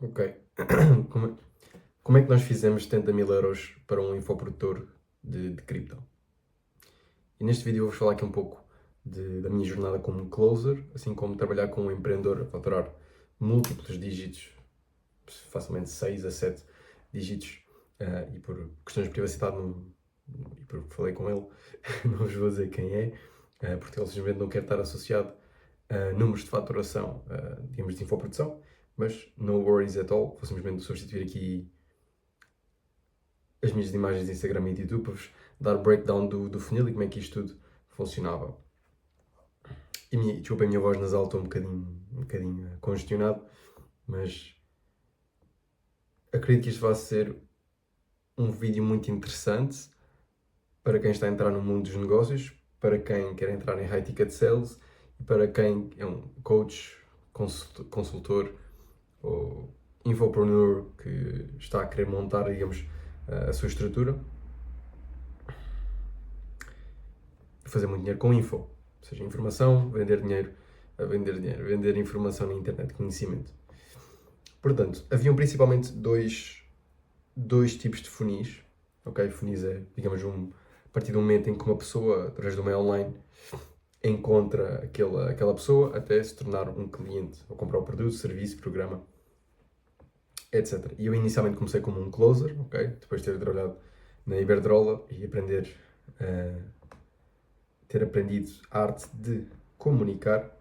Ok. Como é, como é que nós fizemos 70 mil euros para um infoprodutor de cripto? E neste vídeo eu vou falar aqui um pouco da minha jornada como closer, assim como trabalhar com um empreendedor a faturar múltiplos dígitos, facilmente 6 a 7 dígitos, e por questões de privacidade, e porque falei com ele, não vos vou dizer quem é, porque ele simplesmente não quer estar associado a números de faturação, digamos, de infoprodução, mas no worries at all, vou simplesmente substituir aqui as minhas imagens de Instagram e de YouTube para vos dar breakdown do funil e como é que isto tudo funcionava. E desculpa a minha voz nasal, estou um bocadinho congestionado, mas acredito que isto vai ser um vídeo muito interessante para quem está a entrar no mundo dos negócios, para quem quer entrar em high ticket sales e para quem é um coach, consultor ou infopreneur que está a querer montar, digamos, a sua estrutura e fazer muito dinheiro com info, ou seja, informação, vender dinheiro, vender informação na internet, conhecimento. Portanto, haviam principalmente dois tipos de funis, ok? Funis é, digamos, a partir do momento em que uma pessoa, através do meio online, encontra aquela pessoa até se tornar um cliente, ou comprar o produto, serviço, programa, etc. E eu inicialmente comecei como um closer, ok? Depois de ter trabalhado na Iberdrola e ter aprendido a arte de comunicar.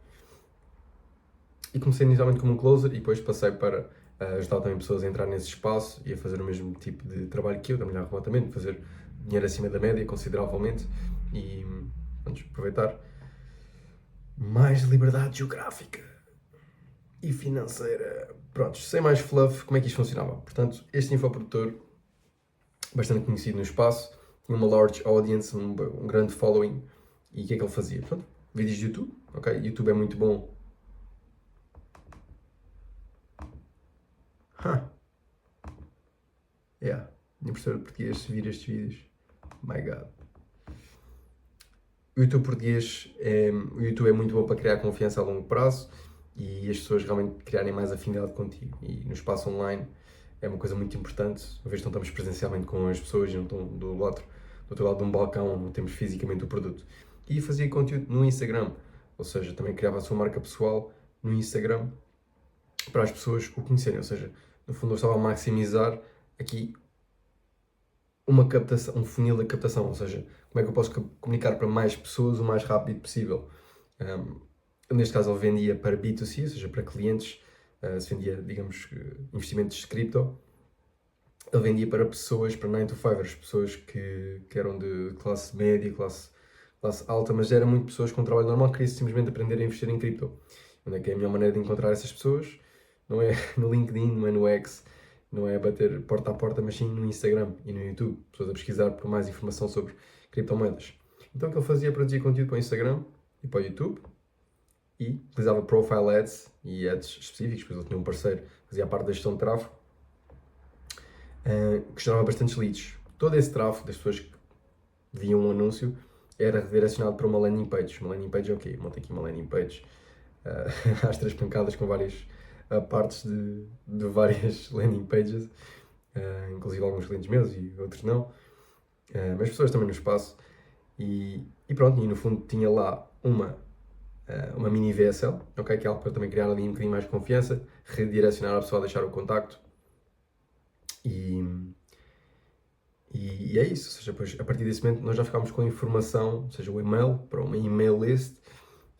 E comecei inicialmente como um closer e depois passei para ajudar também pessoas a entrar nesse espaço e a fazer o mesmo tipo de trabalho que eu, trabalhar remotamente, fazer dinheiro acima da média consideravelmente e vamos aproveitar mais liberdade geográfica e financeira. Prontos, sem mais fluff, como é que isto funcionava? Portanto, este infoprodutor, bastante conhecido no espaço, tinha uma large audience, um grande following, e o que é que ele fazia? Portanto, vídeos de YouTube, ok? YouTube é muito bom. Yeah, minha professora de português, se vir estes vídeos, my god. O YouTube é muito bom para criar confiança a longo prazo e as pessoas realmente criarem mais afinidade contigo. E no espaço online é uma coisa muito importante, uma vez que não estamos presencialmente com as pessoas e não estão do outro lado de um balcão, não temos fisicamente o produto. E fazia conteúdo no Instagram, ou seja, também criava a sua marca pessoal no Instagram para as pessoas o conhecerem. Ou seja, no fundo eu estava a maximizar aqui uma captação, um funil de captação, ou seja, como é que eu posso comunicar para mais pessoas o mais rápido possível. Neste caso ele vendia para B2C, ou seja, para clientes, se vendia, digamos, investimentos de cripto, ele vendia para pessoas, para 9 to 5ers, pessoas que eram de classe média, classe alta, mas eram muito pessoas com trabalho normal que queriam simplesmente aprender a investir em cripto. Onde é que é a melhor maneira de encontrar essas pessoas? Não é no LinkedIn, não é no X, não é bater porta a porta, mas sim no Instagram e no YouTube. Pessoas a pesquisar por mais informação sobre criptomoedas. Então o que ele fazia? Produzia conteúdo para o Instagram e para o YouTube e utilizava profile ads e ads específicos, pois ele tinha um parceiro que fazia a parte da gestão de tráfego, que gerava bastantes leads. Todo esse tráfego das pessoas que viam um anúncio era redirecionado para uma landing page. Uma landing page é o quê? Monta aqui uma landing page às três pancadas com várias partes de várias landing pages, inclusive alguns clientes meus e outros não, mas pessoas também no espaço. E pronto, e no fundo tinha lá uma mini VSL, okay, que é algo para também criar ali um bocadinho mais de confiança, redirecionar a pessoa a deixar o contacto e é isso, ou seja, depois, a partir desse momento nós já ficámos com a informação, ou seja, o e-mail para uma email list,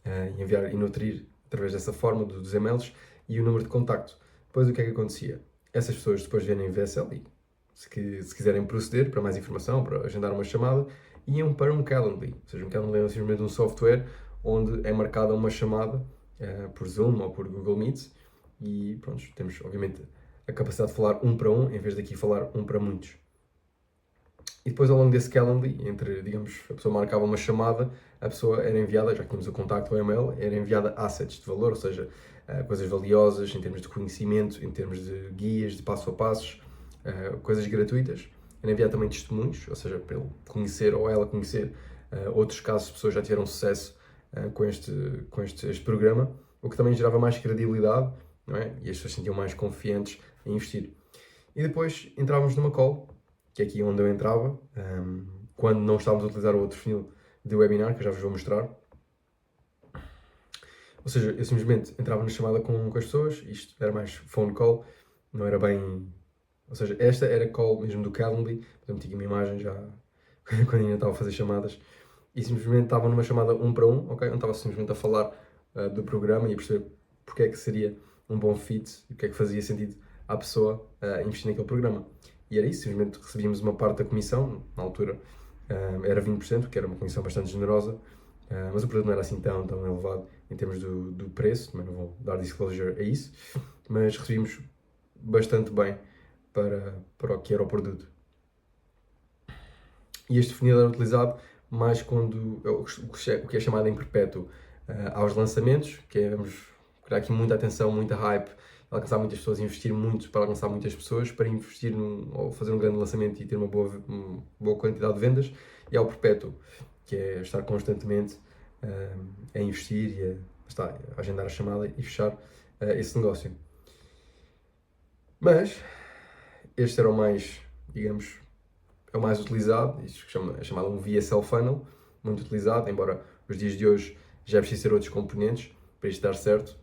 e enviar e nutrir através dessa forma dos e-mails e o número de contacto. Depois o que é que acontecia? Essas pessoas depois vêm em VSL e se quiserem proceder para mais informação, para agendar uma chamada, iam para um Calendly. Ou seja, um Calendly é simplesmente um software onde é marcada uma chamada por Zoom ou por Google Meet e pronto, temos obviamente a capacidade de falar um para um em vez de aqui falar um para muitos. E depois ao longo desse Calendly, digamos, a pessoa marcava uma chamada, a pessoa era enviada, já que tínhamos o contacto, o e-mail, era enviada assets de valor, ou seja, coisas valiosas em termos de conhecimento, em termos de guias, de passo a passos, coisas gratuitas. Era enviado também testemunhos, ou seja, para ele conhecer ou ela conhecer outros casos de pessoas que já tiveram sucesso com este programa, o que também gerava mais credibilidade, não é? E as pessoas se sentiam mais confiantes em investir. E depois entrávamos numa call, que é aqui onde eu entrava, quando não estávamos a utilizar o outro funil de webinar, que eu já vos vou mostrar. Ou seja, eu simplesmente entrava na chamada com as pessoas, isto era mais phone call, não era bem... Ou seja, esta era call mesmo do Calendly, portanto tinha uma imagem já quando ainda estava a fazer chamadas, e simplesmente estava numa chamada 1 para 1, ok? Onde estava simplesmente a falar do programa e a perceber porque é que seria um bom fit e porque é que fazia sentido à pessoa investir naquele programa. E era isso, simplesmente recebíamos uma parte da comissão, na altura era 20%, que era uma comissão bastante generosa, mas o produto não era assim tão elevado em termos do preço, também não vou dar disclosure a isso, mas recebíamos bastante bem para o que era o produto. E este funil era utilizado mais quando o que é chamado em perpétuo aos lançamentos, que é, vamos criar aqui muita atenção, muita hype, alcançar muitas pessoas, investir muito para alcançar muitas pessoas, para investir ou fazer um grande lançamento e ter uma boa quantidade de vendas, e ao perpétuo, que é estar constantemente a investir e a agendar a chamada e fechar esse negócio. Mas este era o mais, digamos, é o mais utilizado, isto é chamado um VSL Funnel, muito utilizado, embora os dias de hoje já é preciso ter outros componentes para isto dar certo.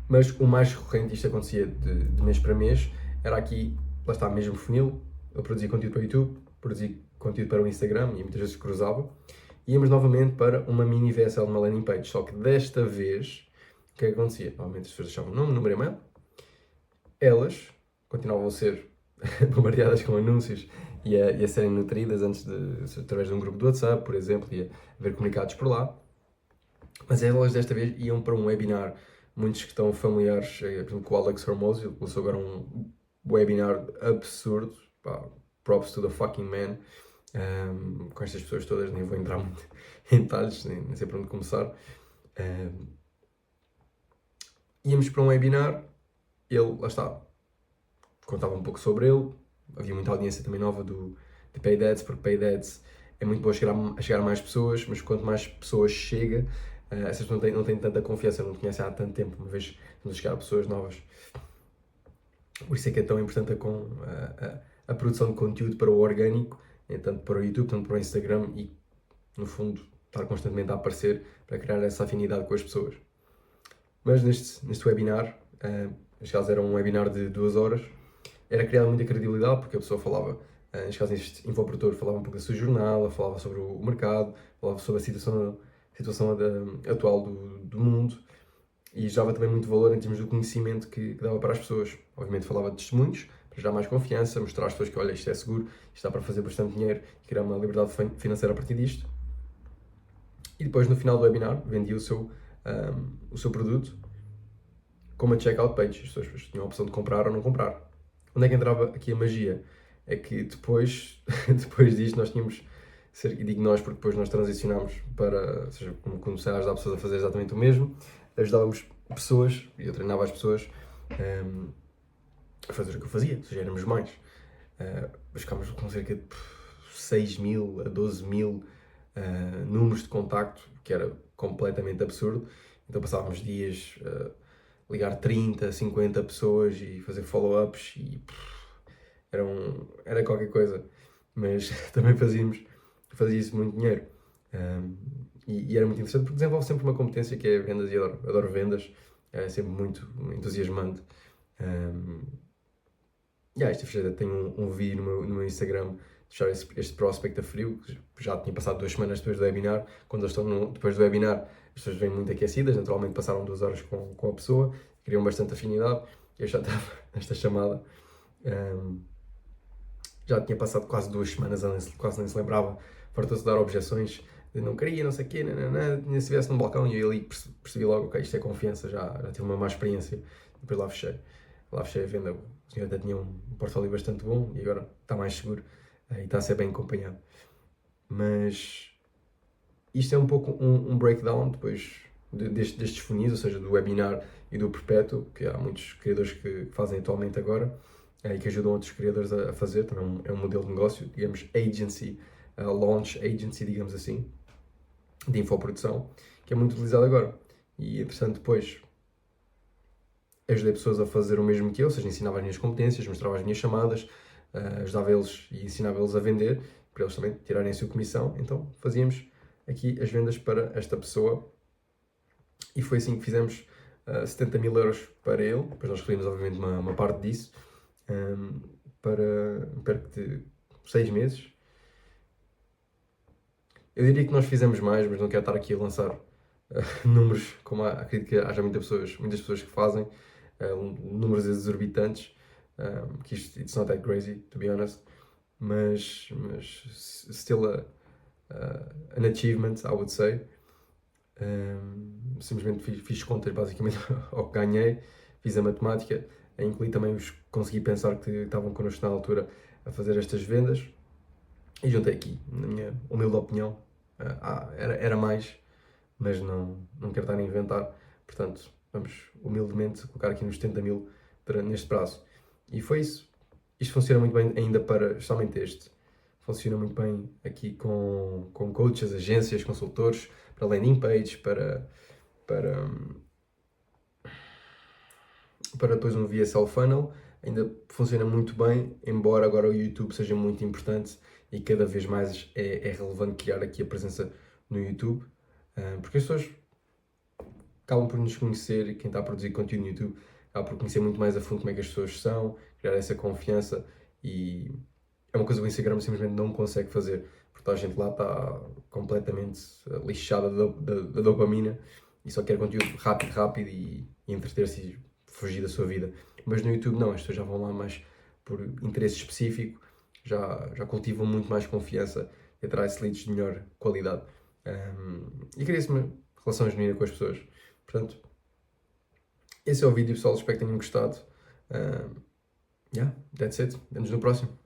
Mas o mais recorrente, isto acontecia de mês para mês, era aqui, lá está, mesmo funil, eu produzia conteúdo para o YouTube, produzia conteúdo para o Instagram e muitas vezes cruzava. Íamos novamente para uma mini VSL, uma landing page, só que desta vez, o que é que acontecia? Normalmente as pessoas deixavam o nome, número e e-mail, elas continuavam a ser bombardeadas com anúncios e a serem nutridas através de um grupo do WhatsApp, por exemplo, e a ver comunicados por lá. Mas elas desta vez iam para um webinar. Muitos que estão familiares, por exemplo, com o Alex Hormozi, ele lançou agora um webinar absurdo. Pá, props to the fucking man. Com estas pessoas todas, nem vou entrar muito em detalhes, nem sei por onde começar. Íamos para um webinar, ele, lá está, contava um pouco sobre ele, havia muita audiência também nova de Paid Ads, porque Paid Ads é muito bom a chegar a mais pessoas, mas quanto mais pessoas chega, essas pessoas não têm tanta confiança, não te conhecem há tanto tempo, uma vez estamos a chegar a pessoas novas. Por isso é que é tão importante a produção de conteúdo para o orgânico, tanto para o YouTube, tanto para o Instagram e, no fundo, estar constantemente a aparecer para criar essa afinidade com as pessoas. Mas neste webinar, neste caso era um webinar de 2 horas, era criada muita credibilidade, porque a pessoa falava, neste caso este infoprodutor falava um pouco da sua jornada, falava sobre o mercado, falava sobre a situação atual do mundo, e dava também muito valor em termos do conhecimento que dava para as pessoas. Obviamente falava de testemunhos, para dar mais confiança, mostrar às pessoas que, olha, isto é seguro, isto dá para fazer bastante dinheiro e criar uma liberdade financeira a partir disto. E depois, no final do webinar, vendia o seu produto com uma checkout page. As pessoas tinham a opção de comprar ou não comprar. Onde é que entrava aqui a magia? É que depois disto nós tínhamos, e digo nós porque depois nós transicionámos para, ou seja, comecei a ajudar pessoas a fazer exatamente o mesmo, ajudávamos pessoas, e eu treinava as pessoas a fazer o que eu fazia, ou seja, éramos mais. Ficámos com cerca de 6.000 a 12.000 números de contacto, que era completamente absurdo. Então passávamos dias ligar 30, 50 pessoas e fazer follow-ups e era qualquer coisa, mas também fazia isso muito dinheiro. E era muito interessante porque desenvolve sempre uma competência que é vendas e adoro vendas, é sempre muito entusiasmante. Esta fecheira tem um vídeo no meu Instagram de deixar este prospect a frio, que já tinha passado 2 semanas depois do webinar. Quando eles estão depois do webinar, as pessoas vêm muito aquecidas, naturalmente passaram 2 horas com a pessoa, criam bastante afinidade. Eu já estava nesta chamada, já tinha passado quase 2 semanas, quase nem se lembrava, fartou-se dar objeções, não queria, não sei o quê, nem se viesse no balcão, e eu ali percebi logo, ok, isto é confiança, já tive uma má experiência, depois lá fechei a venda. O senhor até tinha um portfólio bastante bom e agora está mais seguro e está a ser bem acompanhado. Mas isto é um pouco um breakdown depois destes funis, ou seja, do webinar e do perpétuo, que há muitos criadores que fazem atualmente agora e que ajudam outros criadores a fazer. Também é um modelo de negócio, digamos, agency, launch agency, digamos assim, de infoprodução, que é muito utilizado agora. E, entretanto, depois ajudei pessoas a fazer o mesmo que eu, ou seja, ensinava as minhas competências, mostrava as minhas chamadas, ajudava eles e ensinava eles a vender, para eles também tirarem a sua comissão. Então fazíamos aqui as vendas para esta pessoa e foi assim que fizemos 70 mil euros para ele. Depois nós recolhemos, obviamente, uma parte disso para perto de 6 meses. Eu diria que nós fizemos mais, mas não quero estar aqui a lançar números, como acredito que haja muitas pessoas que fazem, números exorbitantes, que isto, it's not that crazy, to be honest, mas still an achievement, I would say. Simplesmente fiz contas basicamente ao que ganhei, fiz a matemática, incluí também consegui pensar que estavam connosco na altura a fazer estas vendas e juntei aqui, na minha humilde opinião, era mais, mas não quero estar a inventar, portanto vamos humildemente colocar aqui nos 70 mil neste prazo. E foi isso. Isto funciona muito bem ainda para, justamente este, funciona muito bem aqui com coaches, agências, consultores, para landing page, para depois um VSL funnel, ainda funciona muito bem, embora agora o YouTube seja muito importante e cada vez mais é relevante criar aqui a presença no YouTube, porque as pessoas acabam por nos conhecer, e quem está a produzir conteúdo no YouTube acaba por conhecer muito mais a fundo como é que as pessoas são, criar essa confiança, e é uma coisa que o Instagram simplesmente não consegue fazer, porque a gente lá está completamente lixada da dopamina e só quer conteúdo rápido e entreter-se e fugir da sua vida. Mas no YouTube não, as pessoas já vão lá mais por interesse específico, já cultivam muito mais confiança e atrai-se leads de melhor qualidade. E cria-se uma relação genuína com as pessoas. Portanto, esse é o vídeo, pessoal. Espero que tenham gostado. Yeah, that's it. Vemos no próximo.